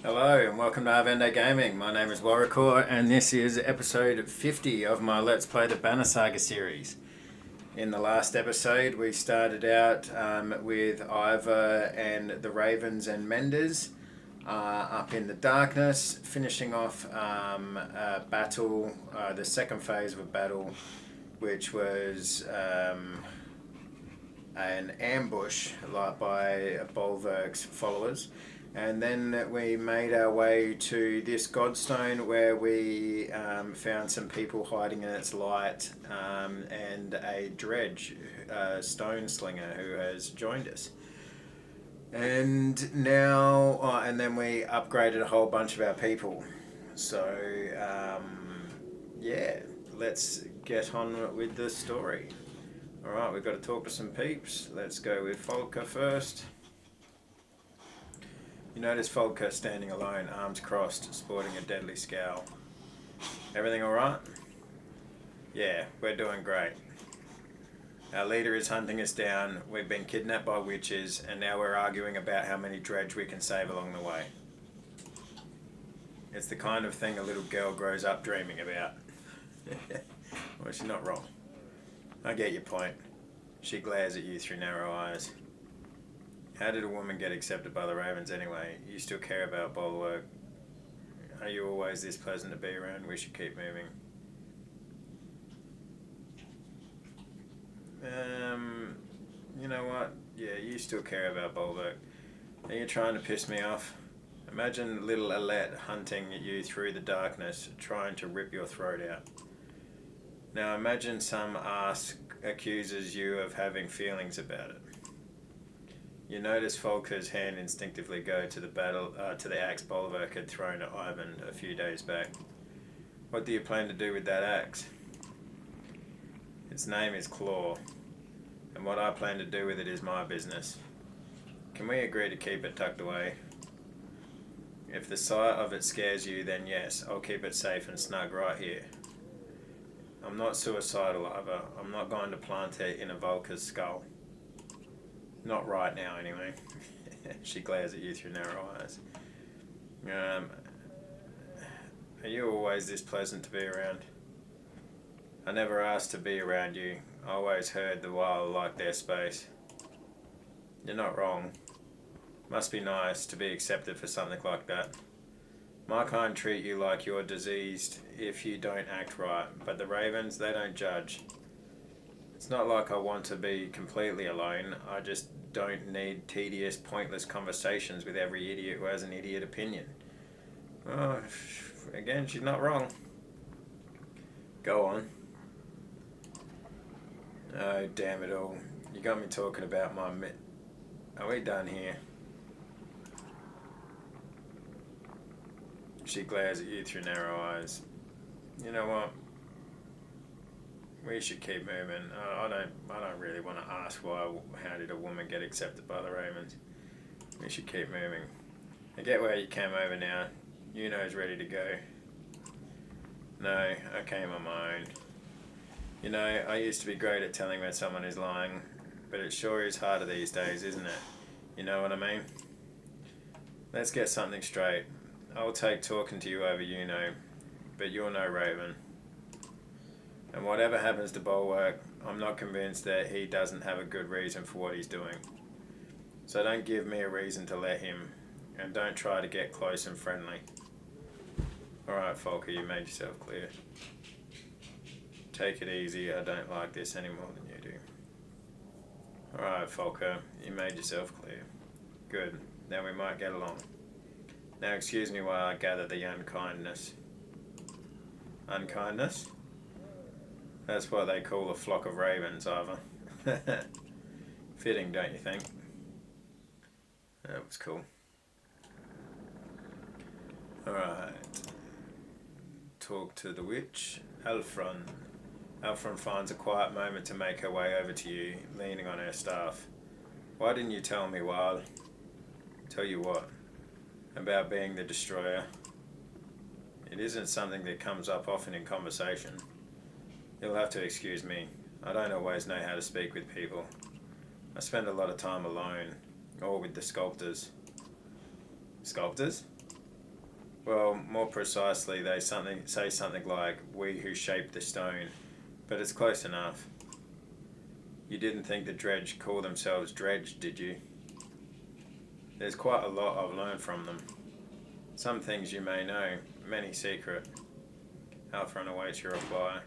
Hello and welcome to Arvendo Gaming. My name is Warrior and this is episode 50 of my Let's Play the Banner Saga series. In the last episode we started out with Iver and the Ravens and Menders up in the darkness, finishing off a battle, the second phase of a battle, which was an ambush like by Bolverk's followers. And then we made our way to this godstone where we found some people hiding in its light and a dredge, stone slinger, who has joined us. And now, and then we upgraded a whole bunch of our people. So, yeah, let's get on with the story. Alright, we've got to talk to some peeps. Let's go with Folker first. You notice Folker standing alone, arms crossed, sporting a deadly scowl. Everything alright? Yeah, we're doing great. Our leader is hunting us down, we've been kidnapped by witches, and now we're arguing about how many dredge we can save along the way. It's the kind of thing a little girl grows up dreaming about. Well, she's not wrong. I get your point. She glares at you through narrow eyes. How did a woman get accepted by the Ravens anyway? You still care about Bellower? Are you always this pleasant to be around? We should keep moving. You know what? Yeah, you still care about Bolverk. Are you trying to piss me off? Imagine little Alette hunting you through the darkness, trying to rip your throat out. Now imagine some ass accuses you of having feelings about it. You notice Folker's hand instinctively go to the axe Bolverk had thrown at Ivan a few days back. What do you plan to do with that axe? Its name is Claw, and what I plan to do with it is my business. Can we agree to keep it tucked away? If the sight of it scares you, then yes, I'll keep it safe and snug right here. I'm not suicidal, Iver. I'm not going to plant it in a Volker's skull. Not right now, anyway. She glares at you through narrow eyes. Are you always this pleasant to be around? I never asked to be around you. I always heard the wild like their space. You're not wrong. Must be nice to be accepted for something like that. My kind treat you like you're diseased if you don't act right, but the Ravens, they don't judge. It's not like I want to be completely alone, I just don't need tedious, pointless conversations with every idiot who has an idiot opinion. Oh, again, she's not wrong. Go on. Oh, damn it all. You got me talking about my Are we done here? She glares at you through narrow eyes. You know what? We should keep moving. I don't really want to ask how did a woman get accepted by the Ravens. We should keep moving. I get where you came over now. You know's ready to go. No, I came on my own. You know, I used to be great at telling when someone is lying, but it sure is harder these days, isn't it? You know what I mean? Let's get something straight. I'll take talking to you over but you're no Raven. And whatever happens to Bulwark, I'm not convinced that he doesn't have a good reason for what he's doing. So don't give me a reason to let him, and don't try to get close and friendly. Alright, Folker, you made yourself clear. Take it easy, I don't like this any more than you do. Alright, Folker, you made yourself clear. Good, now we might get along. Now excuse me while I gather the unkindness. Unkindness? That's what they call a flock of ravens, Iver. Fitting, don't you think? That was cool. Alright. Talk to the witch. Alfron. Alfron finds a quiet moment to make her way over to you, leaning on her staff. Why didn't you tell me, Wild? Tell you what? About being the destroyer. It isn't something that comes up often in conversation. You'll have to excuse me. I don't always know how to speak with people. I spend a lot of time alone, or with the sculptors. Sculptors? Well, more precisely, they say something like, "We who shaped the stone," but it's close enough. You didn't think the Dredge call themselves Dredge, did you? There's quite a lot I've learned from them. Some things you may know, many secret. Alpha awaits your reply.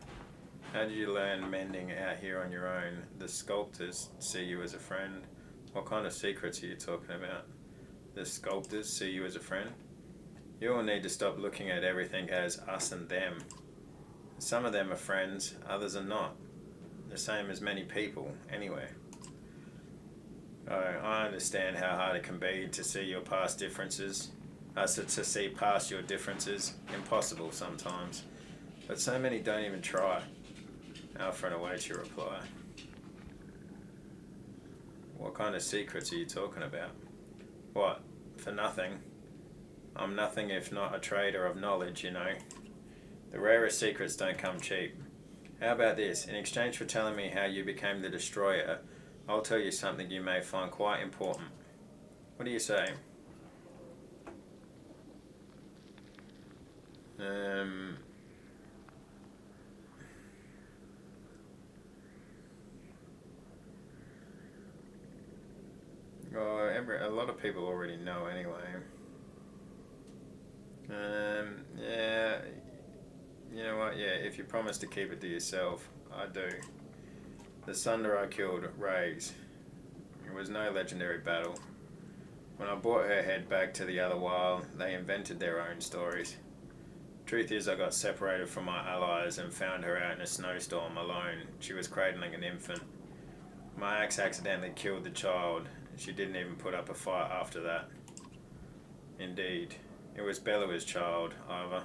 How did you learn mending out here on your own? The sculptors see you as a friend. What kind of secrets are you talking about? The sculptors see you as a friend? You all need to stop looking at everything as us and them. Some of them are friends, others are not. The same as many people, anyway. Oh, I understand how hard it can be to see your past differences. To see past your differences. Impossible sometimes. But so many don't even try. Alfred awaits your reply. What kind of secrets are you talking about? What? For nothing? I'm nothing if not a trader of knowledge, you know. The rarest secrets don't come cheap. How about this? In exchange for telling me how you became the Destroyer, I'll tell you something you may find quite important. What do you say? Well, a lot of people already know anyway. Yeah, you know what? Yeah, if you promise to keep it to yourself, I do. The Sunder I killed, Rays. It was no legendary battle. When I brought her head back to the other wild, they invented their own stories. Truth is, I got separated from my allies and found her out in a snowstorm alone. She was cradling an infant. My axe accidentally killed the child. She didn't even put up a fight after that. Indeed. It was Bellower's child, Iver.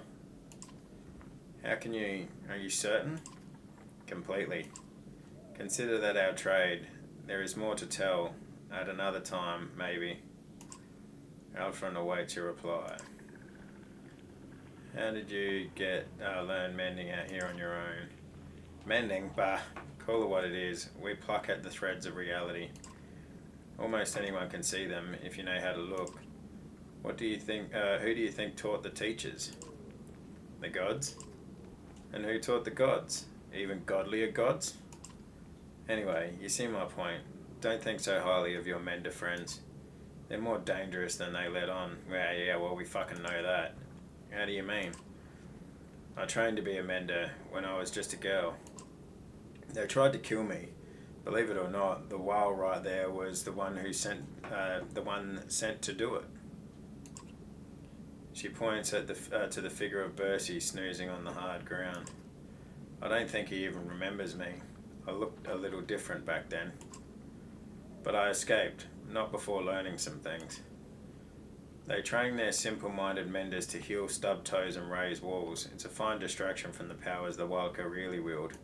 Are you certain? Completely. Consider that our trade. There is more to tell. At another time, maybe. Alfred awaits your reply. How did you learn mending out here on your own? Mending? Bah, call it what it is. We pluck at the threads of reality. Almost anyone can see them if you know how to look. What do you think? Who do you think taught the teachers? The gods? And who taught the gods? Even godlier gods? Anyway, you see my point. Don't think so highly of your mender friends. They're more dangerous than they let on. Well, we fucking know that. How do you mean? I trained to be a mender when I was just a girl. They tried to kill me. Believe it or not, the whale right there was the one sent to do it. She points at to the figure of Bercy snoozing on the hard ground. I don't think he even remembers me. I looked a little different back then. But I escaped, not before learning some things. They train their simple-minded menders to heal stubbed toes and raise walls. It's a fine distraction from the powers the Wildca really wield.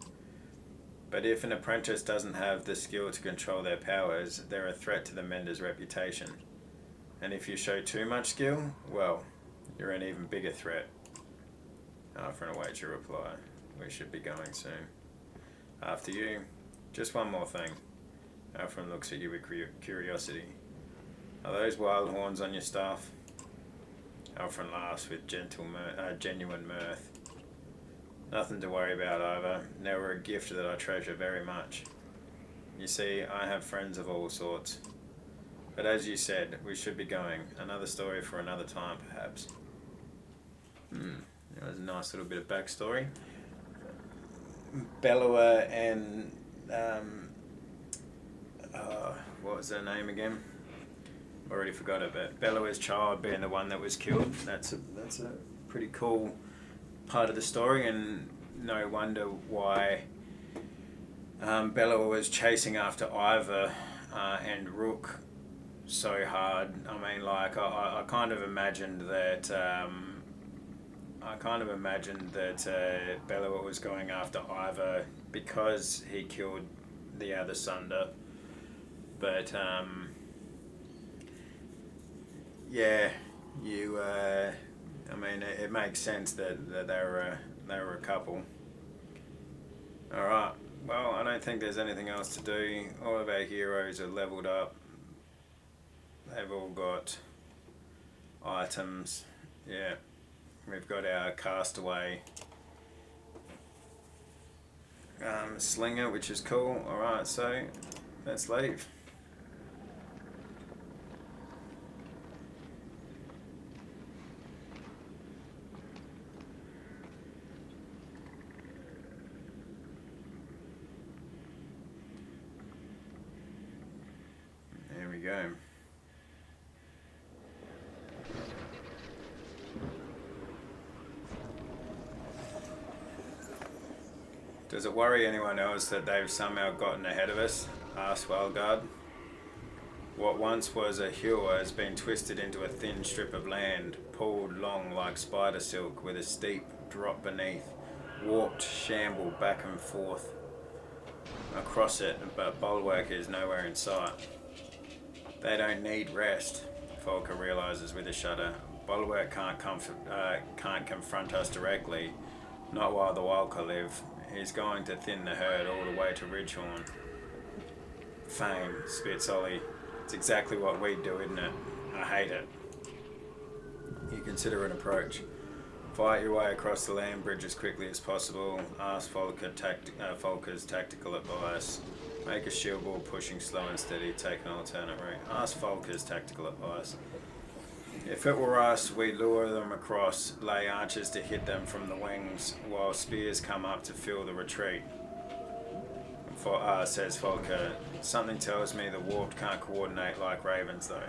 But if an apprentice doesn't have the skill to control their powers, they're a threat to the mender's reputation. And if you show too much skill, well, you're an even bigger threat. Alfred awaits your reply. We should be going soon. After you. Just one more thing. Alfred looks at you with curiosity. Are those wild horns on your staff? Alfred laughs with genuine mirth. Nothing to worry about, Iver. They were a gift that I treasure very much. You see, I have friends of all sorts. But as you said, we should be going. Another story for another time, perhaps. That was a nice little bit of backstory. Bellower and what was her name again? Already forgot it, but Bellower's child being the one that was killed. That's a pretty cool part of the story, and no wonder why Bellower was chasing after Iver and Rook so hard. I mean, like I kind of imagined that. Bellower was going after Iver because he killed the other Sunder. But yeah, I mean, it makes sense that they were a couple. All right. Well, I don't think there's anything else to do. All of our heroes are leveled up. They've all got items. Yeah. We've got our Castaway slinger, which is cool. Alright, so let's leave. There we go. Does it worry anyone else that they've somehow gotten ahead of us? Asked Wildguard. What once was a hill has been twisted into a thin strip of land, pulled long like spider silk with a steep drop beneath, warped, shambled back and forth across it, but bulwark is nowhere in sight. They don't need rest, Folker realizes with a shudder. Bulwark can't confront us directly, not while the Walker live. He's going to thin the herd all the way to Ridgehorn. Fame, spits Ollie. It's exactly what we do, isn't it? I hate it. You consider an approach. Fight your way across the land bridge as quickly as possible. Ask Folker's tactical advice. Make a shield wall pushing slow and steady. Take an alternate route. Ask Folker's tactical advice. If it were us, we'd lure them across, lay archers to hit them from the wings, while spears come up to fill the retreat. Says Folker. Something tells me the warped can't coordinate like ravens, though.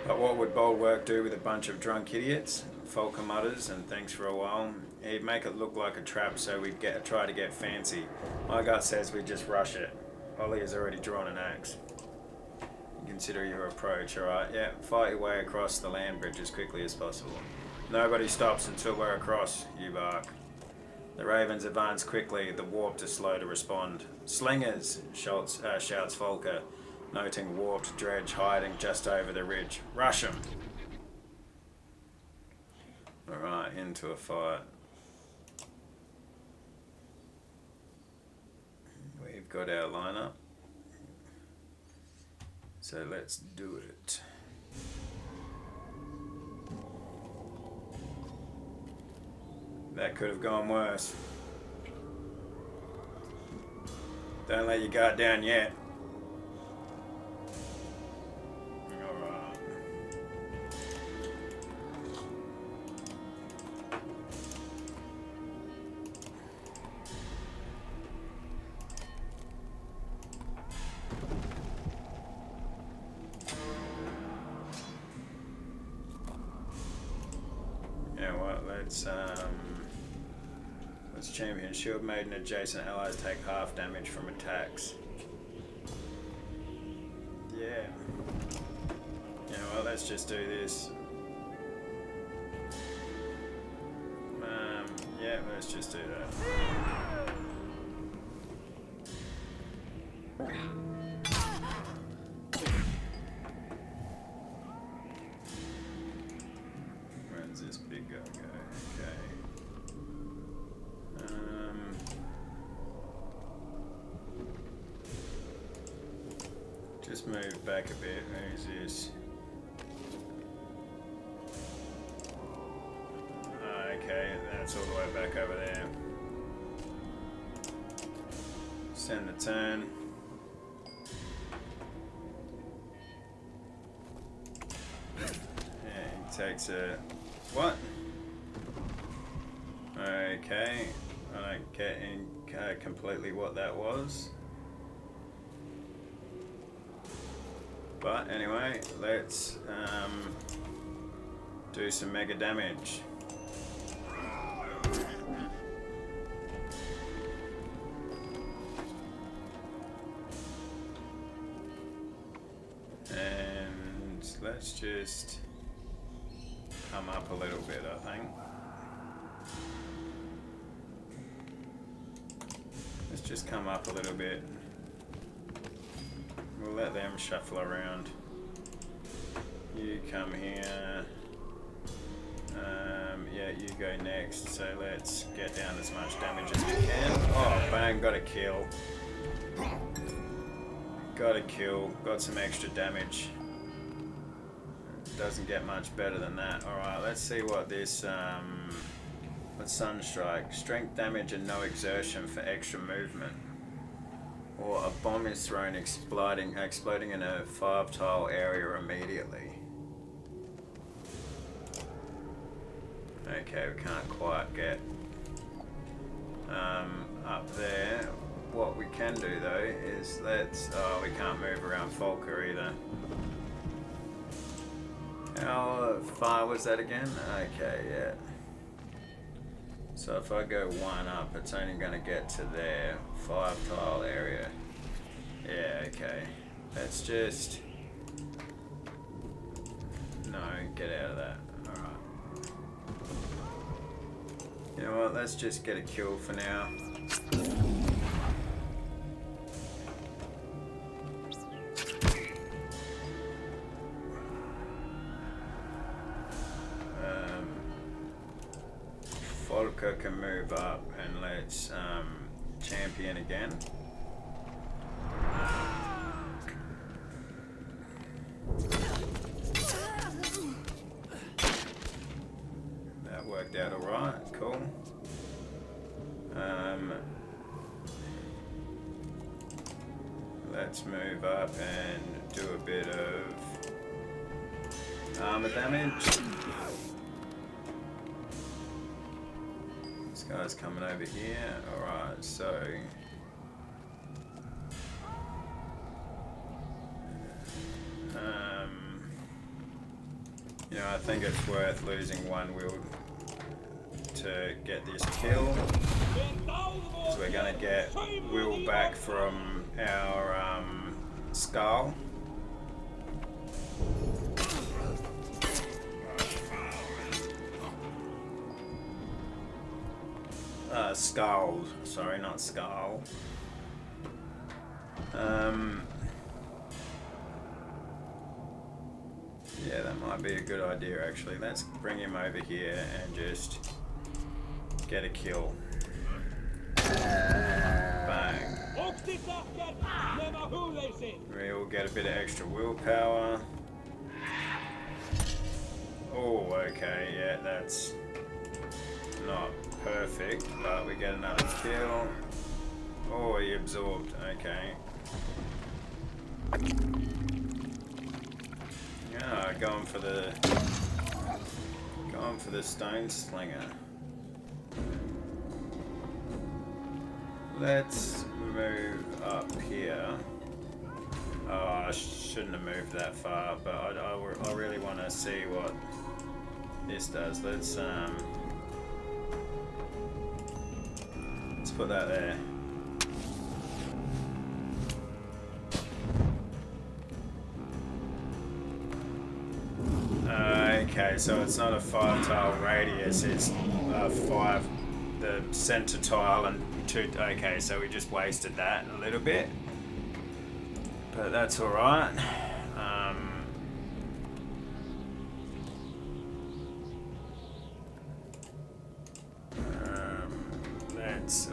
But what would Bulwark do with a bunch of drunk idiots? Folker mutters and thinks for a while. He'd make it look like a trap, so we'd try to get fancy. My gut says we'd just rush it. Ollie has already drawn an axe. Consider your approach, alright? Yeah, fight your way across the land bridge as quickly as possible. Nobody stops until we're across, you bark. The ravens advance quickly, the warped are slow to respond. Slingers, shouts Folker, noting warped dredge hiding just over the ridge. Rush 'em! Alright, into a fight. We've got our lineup. So let's do it. That could have gone worse. Don't let your guard down yet. Alright. Let's champion. Shield Maiden adjacent allies take half damage from attacks. Yeah. Yeah, well, let's just do this. Yeah, let's just do that. Where's this big guy go? Okay. Just move back a bit. Who's this? Okay, that's all the way back over there. Send the turn. Yeah, he takes a... What? Okay, I don't get in completely what that was. But anyway, let's do some mega damage. And let's just come up a little bit, I think. Let's just come up a little bit. We'll let them shuffle around. You come here. Yeah, you go next. So let's get down as much damage as we can. Oh, bang, got a kill. Got a kill. Got some extra damage. doesn't get much better than that. Alright, let's see what this, what Sunstrike. Strength damage and no exertion for extra movement. Or a bomb is thrown exploding in a 5-tile area immediately. Okay, we can't quite get up there. What we can do though is we can't move around Falker either. How far was that again? Okay, yeah. So if I go 1 up, it's only going to get to there. 5-tile area. Yeah, okay. Let's just... No, get out of that. Alright. You know what, let's just get a kill for now. Volker can move up and let's champion again. That worked out alright, cool. Let's move up and do a bit of armor damage. This guy's coming over here. Alright, so you know, I think it's worth losing 1 will to get this kill. So we're gonna get will back from our skull. Skull, sorry, not skull. Yeah, that might be a good idea actually. Let's bring him over here and just get a kill. Bang. We'll get a bit of extra willpower. Oh, okay, yeah, that's not perfect, but we get another kill. Oh, he absorbed, okay. Yeah, going for the stone slinger. Let's move up here. Oh, I shouldn't have moved that far, but I really want to see what this does. Let's put that there. Okay, so it's not a 5-tile radius, it's the center tile and 2. Okay, so we just wasted that a little bit, but that's all right.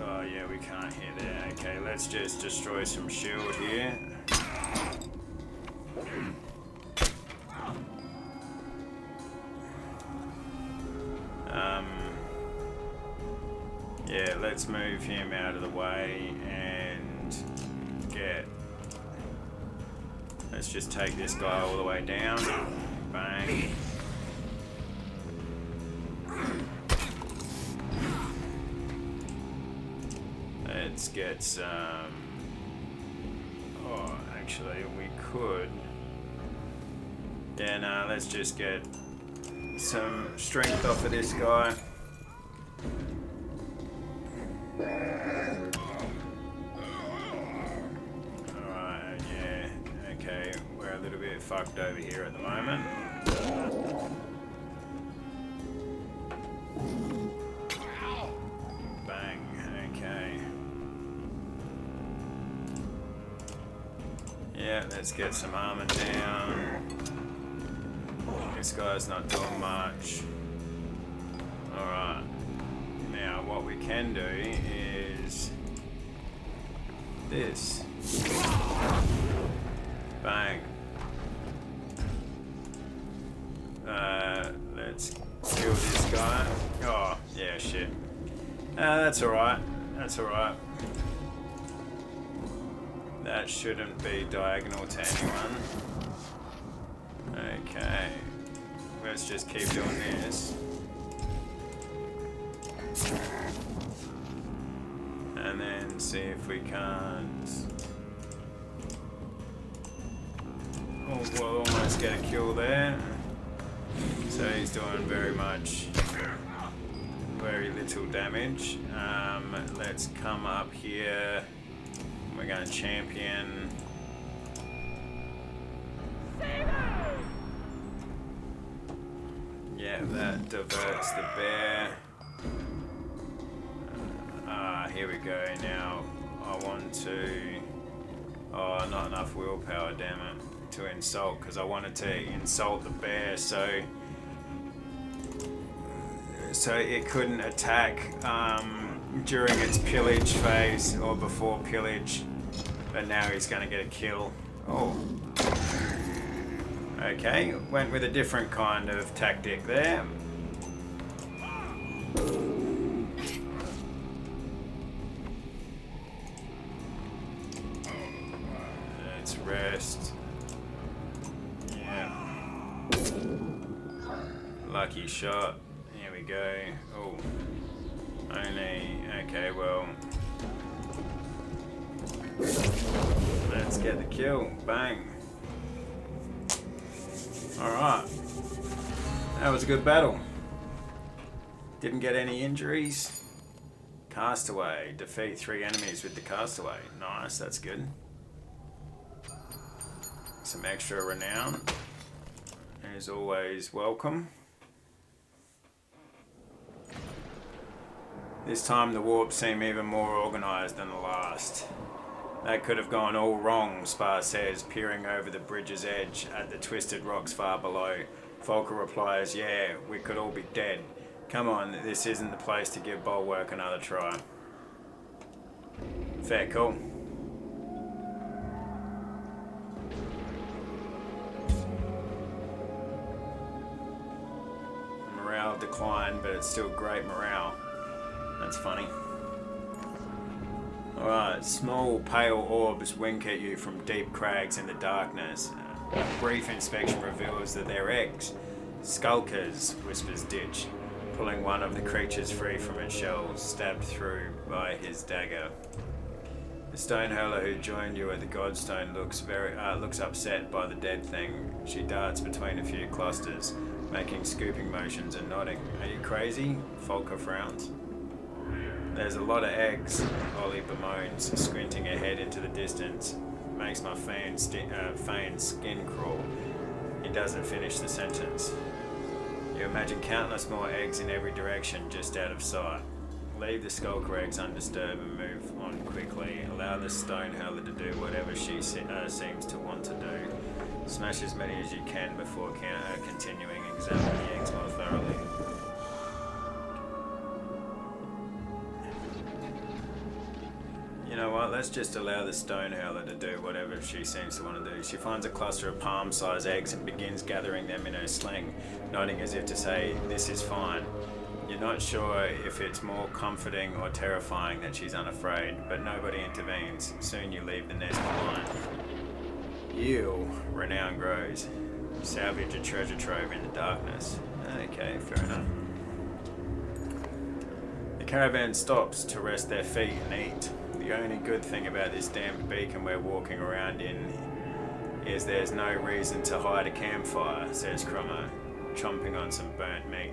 Oh yeah, we can't hit there. Okay, let's just destroy some shield here. Yeah, let's move him out of the way and let's just take this guy all the way down. Bang. Let's get some... Oh, actually, we could... Yeah, no, let's just get some strength off of this guy. Alright, yeah, okay, we're a little bit fucked over here at the moment. Yeah, let's get some armor down. This guy's not doing much. Alright. Now what we can do is this. Bang. guy. Oh, yeah, shit. That's alright. That's alright. That shouldn't be diagonal to anyone. Okay. Let's just keep doing this. And then see if we can't... Oh, we'll almost get a kill there. So he's doing very little damage. Let's come up here. We're going to champion. Yeah, that diverts the bear. Here we go. Now I want to... Oh, not enough willpower, damn it. To insult, because I wanted to insult the bear so it couldn't attack during its pillage phase or before pillage, but now he's going to get a kill. Oh, okay, went with a different kind of tactic there. Let's rest. Lucky shot. Here we go. Oh. Only... Okay, well... Let's get the kill. Bang. Alright. That was a good battle. Didn't get any injuries. Castaway. Defeat 3 enemies with the Castaway. Nice, that's good. Some extra renown is always welcome. This time the warps seem even more organised than the last. That could have gone all wrong, Spar says, peering over the bridge's edge at the twisted rocks far below. Volker replies, yeah, we could all be dead. Come on, this isn't the place to give bulwark another try. Fair call. Morale declined, but it's still great morale. That's funny. Alright, small pale orbs wink at you from deep crags in the darkness. A brief inspection reveals that they're eggs. Skulkers, whispers Ditch, pulling one of the creatures free from its shell, stabbed through by his dagger. The stone hurler who joined you at the godstone looks upset by the dead thing. She darts between a few clusters, making scooping motions and nodding. Are you crazy? Volker frowns. There's a lot of eggs, Ollie bemoans, squinting ahead into the distance. Makes my faint skin crawl. He doesn't finish the sentence. You imagine countless more eggs in every direction just out of sight. Leave the skulker eggs undisturbed and move on quickly. Allow the stone hurler to do whatever she seems to want to do. Smash as many as you can before continuing. Examine the eggs more thoroughly. You know what, let's just allow the stone hurler to do whatever she seems to want to do. She finds a cluster of palm-sized eggs and begins gathering them in her sling, nodding as if to say, this is fine. You're not sure if it's more comforting or terrifying that she's unafraid, but nobody intervenes. Soon you leave the nest behind. You, renown grows. Salvage a treasure trove in the darkness. Okay, fair enough. The caravan stops to rest their feet and eat. The only good thing about this damn beacon we're walking around in is there's no reason to hide a campfire, says Cromer, chomping on some burnt meat.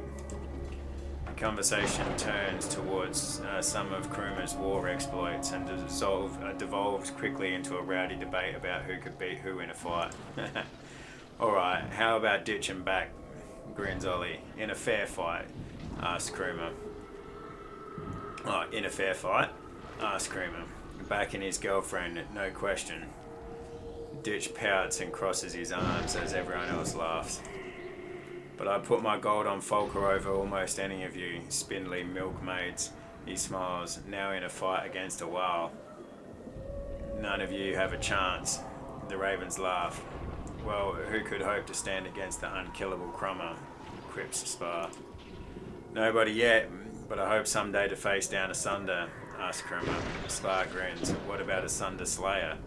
The conversation turns towards some of Cromer's war exploits and devolves quickly into a rowdy debate about who could beat who in a fight. Alright, how about ditch and back, grins Ollie. In a fair fight, asks Cromer. Oh, in a fair fight? Asks Cromer. Backing his girlfriend, no question. Ditch pouts and crosses his arms as everyone else laughs. But I put my gold on Volker over almost any of you, spindly milkmaids. He smiles, now in a fight against a whale. None of you have a chance. The ravens laugh. Well, who could hope to stand against the unkillable Cromer? Quips Spar. Nobody yet, but I hope someday to face down Asunder, asked Krimmer. Slar grins. What about Asunder Slayer?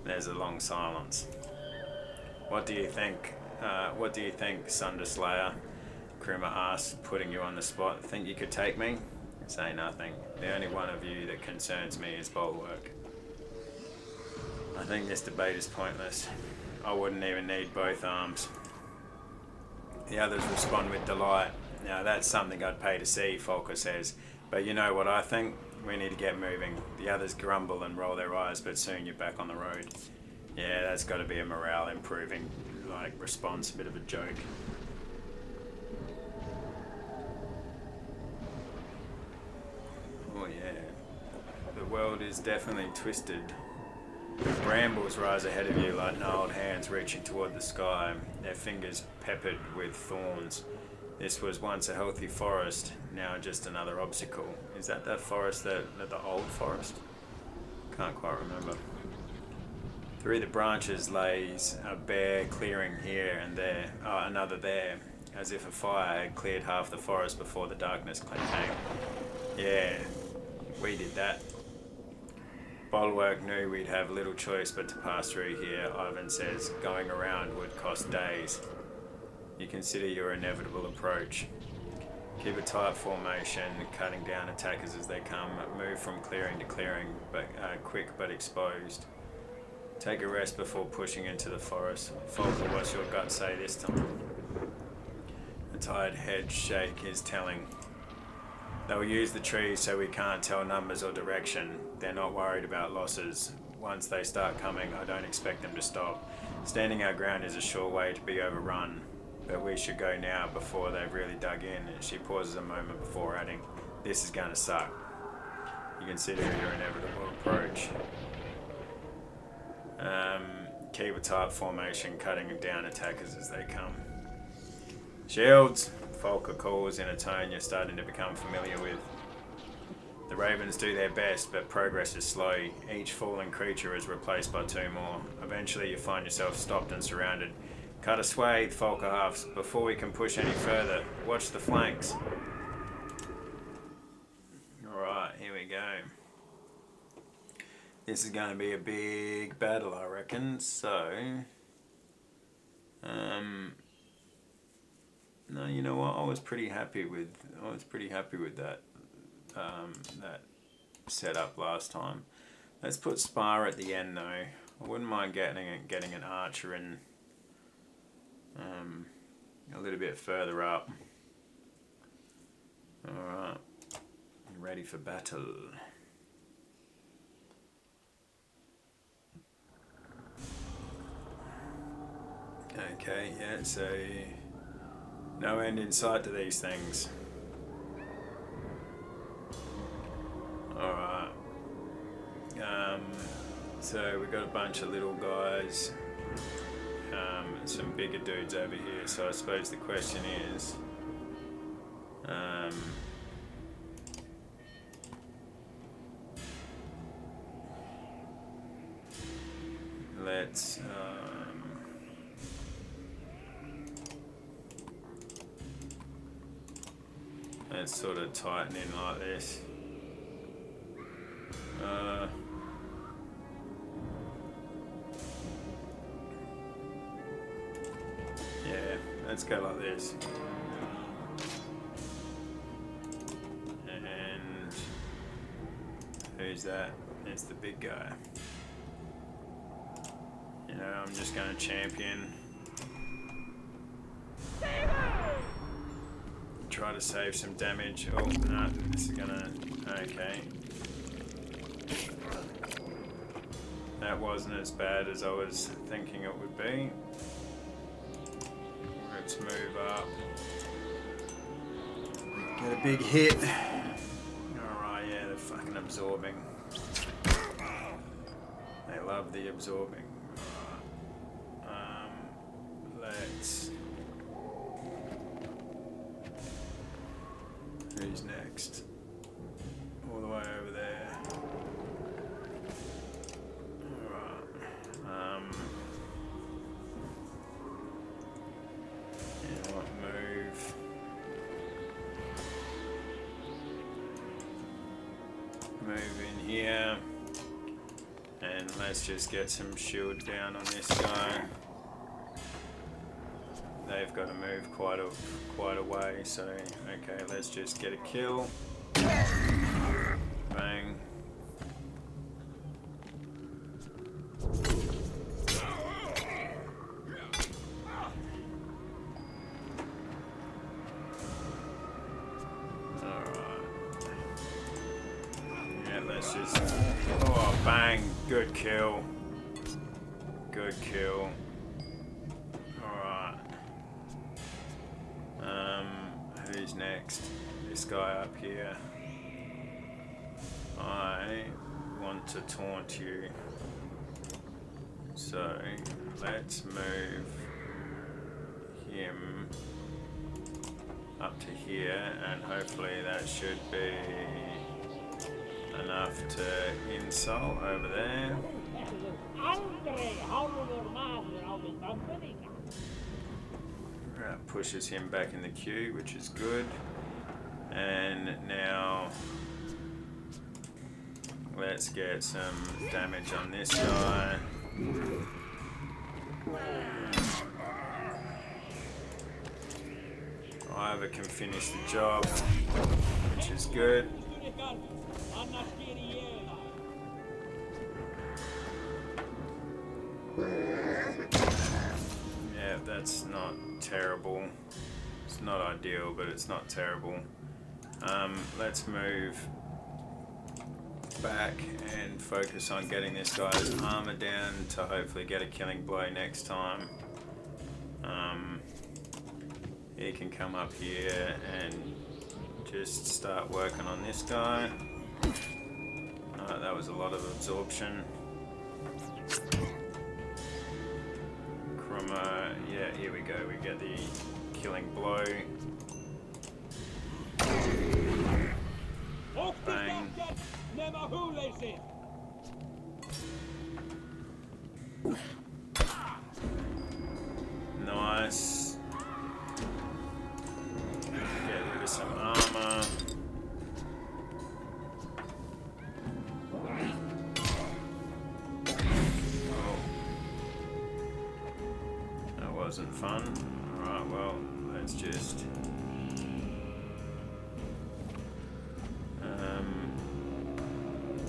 There's a long silence. What do you think, Sunder Slayer? Krimmer asked, putting you on the spot. Think you could take me? Say nothing. The only one of you that concerns me is Bulwark. I think this debate is pointless. I wouldn't even need both arms. The others respond with delight. Now that's something I'd pay to see, Folker says. But you know what I think? We need to get moving. The others grumble and roll their eyes, but soon you're back on the road. Yeah, that's got to be a morale improving, response, a bit of a joke. Oh yeah. The world is definitely twisted. Brambles rise ahead of you like gnarled hands reaching toward the sky, their fingers peppered with thorns. This was once a healthy forest, now just another obstacle. Is that forest, the old forest? Can't quite remember. Through the branches lays a bare clearing here and there, another there, as if a fire had cleared half the forest before the darkness came. Yeah, we did that. Bulwark knew we'd have little choice but to pass through here, Ivan says. Going around would cost days. You consider your inevitable approach. Keep a tight formation, cutting down attackers as they come. Move from clearing to clearing, but quick but exposed. Take a rest before pushing into the forest. Folker, what's your gut say this time? A tired head shake is telling. They'll use the trees so we can't tell numbers or direction. They're not worried about losses. Once they start coming, I don't expect them to stop. Standing our ground is a sure way to be overrun, but we should go now before they've really dug in. She pauses a moment before adding, this is going to suck. You consider your inevitable approach. Keep a tight formation, cutting down attackers as they come. Shields! Folker calls in a tone you're starting to become familiar with. The ravens do their best, but progress is slow. Each fallen creature is replaced by two more. Eventually you find yourself stopped and surrounded. Cut a swathe, Folker huffs. Before we can push any further, watch the flanks. Alright, here we go. This is going to be a big battle, I reckon. So, no, you know what? I was pretty happy with that that setup last time. Let's put Spar at the end though. I wouldn't mind getting an archer in a little bit further up. All right, ready for battle. Okay, yeah, so no end in sight to these things. Alright. So we've got a bunch of little guys, and some bigger dudes over here, so I suppose the question is, let's sort of tighten in like this. Yeah, let's go like this. And who's that? It's the big guy. You know, I'm just going to champion. Try to save some damage. Oh, no, this is gonna... Okay. That wasn't as bad as I was thinking it would be. Let's move up. Get a big hit. Alright, yeah, they're fucking absorbing. They love the absorbing. Let's... Who's next? All the way over there. Alright. You know what, move. move in here. And let's just get some shield down on this guy. They've got to move quite a way, so okay, let's just get a kill. Bang. Let's just... Oh, bang. Good kill. Good kill. Alright. Who's next? This guy up here. I want to taunt you. So, let's move him up to here, and hopefully that should be enough to insult over there. That pushes him back in the queue, which is good. And now let's get some damage on this guy. Iver can finish the job, which is good. Yeah, that's not terrible. It's not ideal, but it's not terrible. Let's move back and focus on getting this guy's armor down to hopefully get a killing blow next time. He can come up here and just start working on this guy. That was a lot of absorption. Yeah, here we go. We get the killing blow. Bang. Nice. Get rid of some armor. Wasn't fun. Alright, well, let's just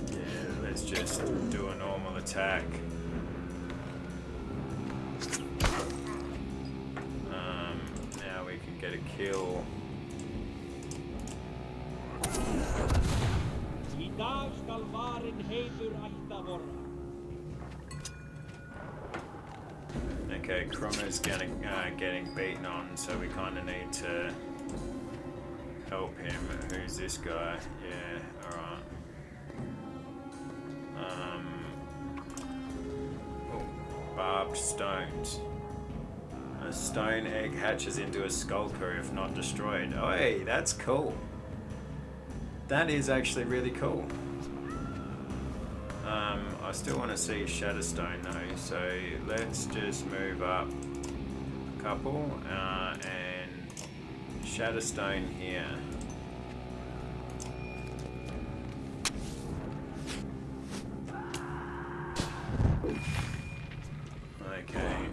yeah, let's just do a normal attack. Now we can get a kill. Okay, Krummer's getting beaten on, so we kind of need to help him. Who's this guy? Yeah, alright. Barbed stones. A stone egg hatches into a skulker if not destroyed. Oh, hey, that's cool. That is actually really cool. I still want to see Shadowstone though, so let's just move up a couple and Shadowstone here. Okay.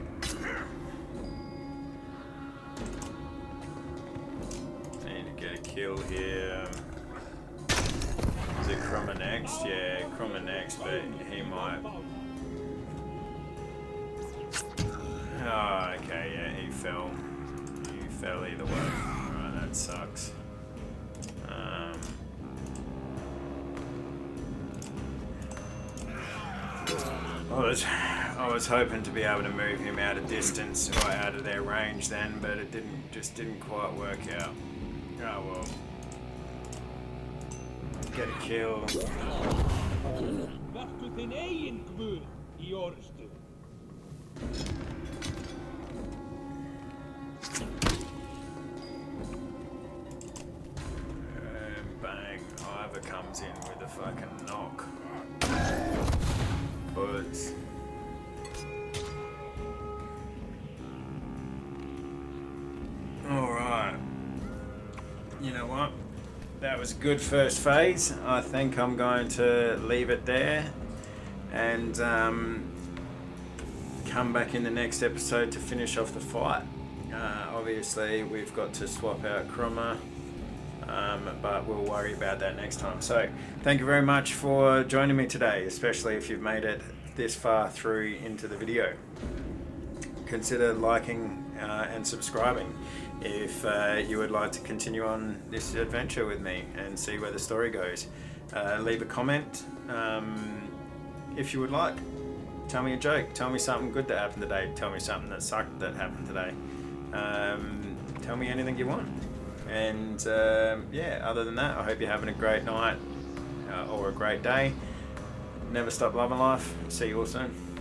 Need to get a kill here. Is it Krummer next? Yeah, Krummer next, but he might... Oh, okay, yeah, he fell. He fell either way. Alright, that sucks. I was hoping to be able to move him out of distance or out of their range then, but it didn't quite work out. Oh well. Get a kill. And bang, Iver comes in with a fucking knock. Bullets. Alright. You know what? that was a good first phase. I think I'm going to leave it there and come back in the next episode to finish off the fight. Obviously, we've got to swap out Krummer, but we'll worry about that next time. So, thank you very much for joining me today, especially if you've made it this far through into the video. Consider liking and subscribing if you would like to continue on this adventure with me and see where the story goes. Leave a comment if you would like. Tell me a joke. Tell me something good that happened today. Tell me something that sucked that happened today. Tell me anything you want. And yeah, other than that, I hope you're having a great night or a great day. Never stop loving life. See you all soon.